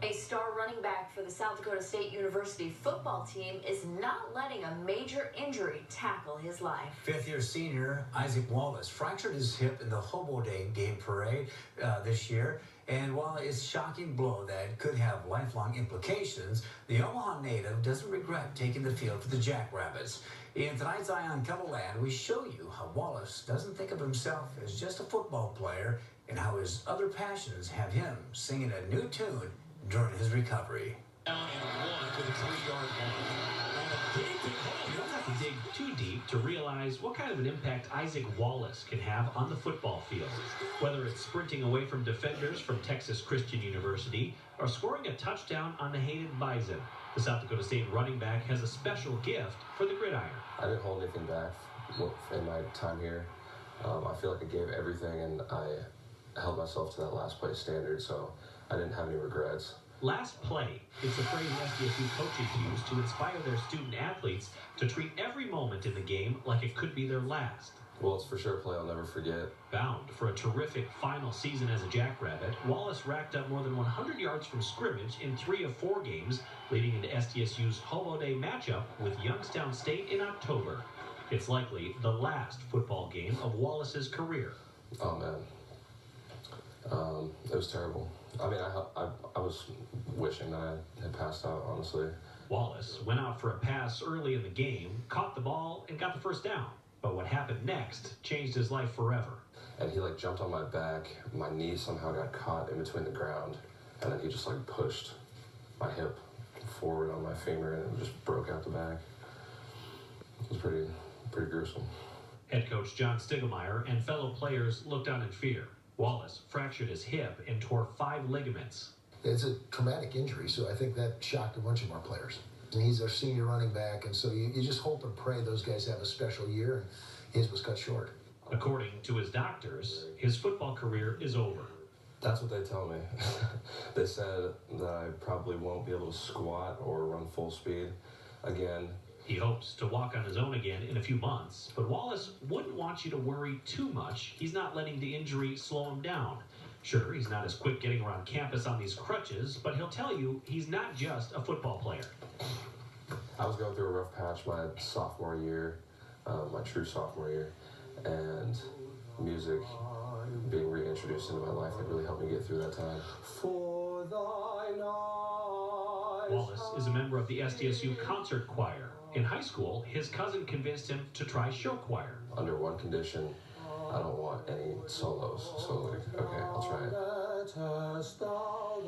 A star running back for the South Dakota State University football team is not letting a major injury tackle his life. Fifth-year senior Isaac Wallace fractured his hip in the Hobo Day game parade this year. And while it's a shocking blow that could have lifelong implications, the Omaha native doesn't regret taking the field for the Jackrabbits. In tonight's Eye on KELO Land, we show you how Wallace doesn't think of himself as just a football player and how his other passions have him singing a new tune during his recovery. Down and one to the 3-yard line. You don't have to dig too deep to realize what kind of an impact Isaac Wallace can have on the football field. Whether it's sprinting away from defenders from Texas Christian University or scoring a touchdown on the hated Bison, the South Dakota State running back has a special gift for the gridiron. I didn't hold anything back in my time here. I feel like I gave everything, and I held myself to that last play standard, so I didn't have any regrets. Last play, it's a phrase SDSU coaches use to inspire their student athletes to treat every moment in the game like it could be their last. Well, it's for sure a play I'll never forget. Bound for a terrific final season as a Jackrabbit, Wallace racked up more than 100 yards from scrimmage in 3 of 4 games, leading into SDSU's Hobo Day matchup with Youngstown State in October. It's likely the last football game of Wallace's career. Oh, man. It was terrible. I mean, I was wishing that I had passed out, honestly. Wallace went out for a pass early in the game, caught the ball, and got the first down. But what happened next changed his life forever. And he, jumped on my back. My knee somehow got caught in between the ground. And then he just, pushed my hip forward on my femur, and it just broke out the back. It was pretty gruesome. Head coach John Stiglmeyer and fellow players looked on in fear. Wallace fractured his hip and tore 5 ligaments. It's a traumatic injury, so I think that shocked a bunch of our players. And he's our senior running back, and so you just hope and pray those guys have a special year, and his was cut short. According to his doctors, his football career is over. That's what they tell me. They said that I probably won't be able to squat or run full speed again. He hopes to walk on his own again in a few months, but Wallace wouldn't want you to worry too much. He's not letting the injury slow him down. Sure, he's not as quick getting around campus on these crutches, but he'll tell you he's not just a football player. I was going through a rough patch my sophomore year, my true sophomore year, and music being reintroduced into my life, really helped me get through that time. For thine eyes. Wallace is a member of the SDSU concert choir. In high school, his cousin convinced him to try show choir. Under one condition, I don't want any solos. So, okay, I'll try it.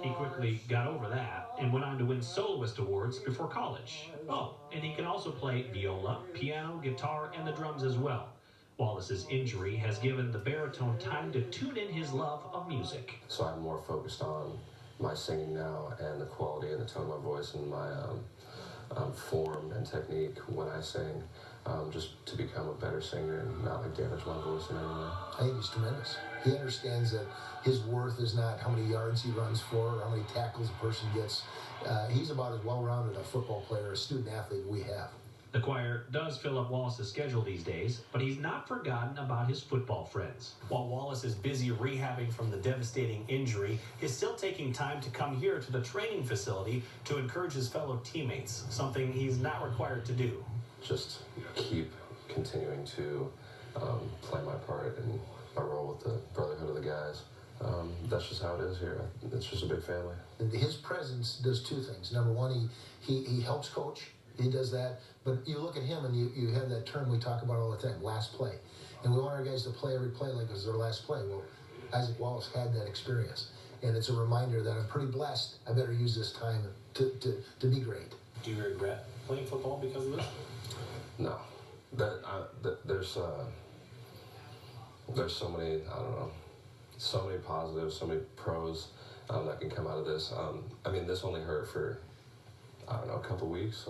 He quickly got over that and went on to win soloist awards before college. Oh, and he can also play viola, piano, guitar, and the drums as well. Wallace's injury has given the baritone time to tune in his love of music. So I'm more focused on my singing now and the quality and the tone of my voice and my form and technique when I sing, just to become a better singer and not damage my voice in any way. I think he's tremendous. He understands that his worth is not how many yards he runs for or how many tackles a person gets. He's about as well-rounded a football player, a student athlete we have. The choir does fill up Wallace's schedule these days, but he's not forgotten about his football friends. While Wallace is busy rehabbing from the devastating injury, he's still taking time to come here to the training facility to encourage his fellow teammates, something he's not required to do. Just keep continuing to play my part in my role with the brotherhood of the guys. That's just how it is here. It's just a big family. His presence does 2 things. Number one, he helps coach. He does that. But you look at him and you have that term we talk about all the time, last play. And we want our guys to play every play like it was their last play. Well, Isaac Wallace had that experience. And it's a reminder that I'm pretty blessed. I better use this time to be great. Do you regret playing football because of this? No. There's so many, I don't know, so many positives, so many pros that can come out of this. I mean, this only hurt for, I don't know, a couple weeks.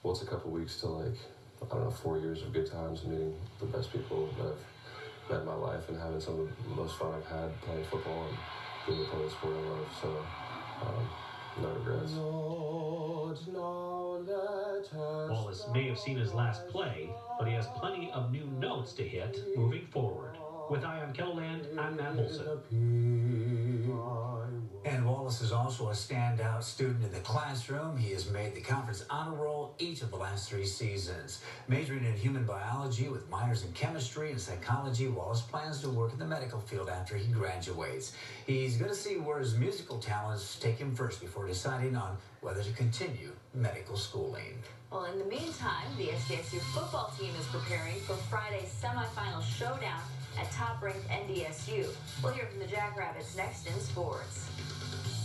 What's a couple weeks to, I don't know, 4 years of good times and meeting the best people that I've met in my life and having some of the most fun I've had playing football and being a part of the sport I love. So, no regrets. Wallace may have seen his last play, but he has plenty of new notes to hit moving forward. With Eye on KELO Land, I'm Matt Olson. And Wallace Wallace is also a standout student in the classroom. He has made the conference honor roll each of the last 3 seasons. Majoring in human biology with minors in chemistry and psychology, Wallace plans to work in the medical field after he graduates. He's going to see where his musical talents take him first before deciding on whether to continue medical schooling. Well, in the meantime, the SDSU football team is preparing for Friday's semifinal showdown at top-ranked NDSU. We'll hear from the Jackrabbits next in sports.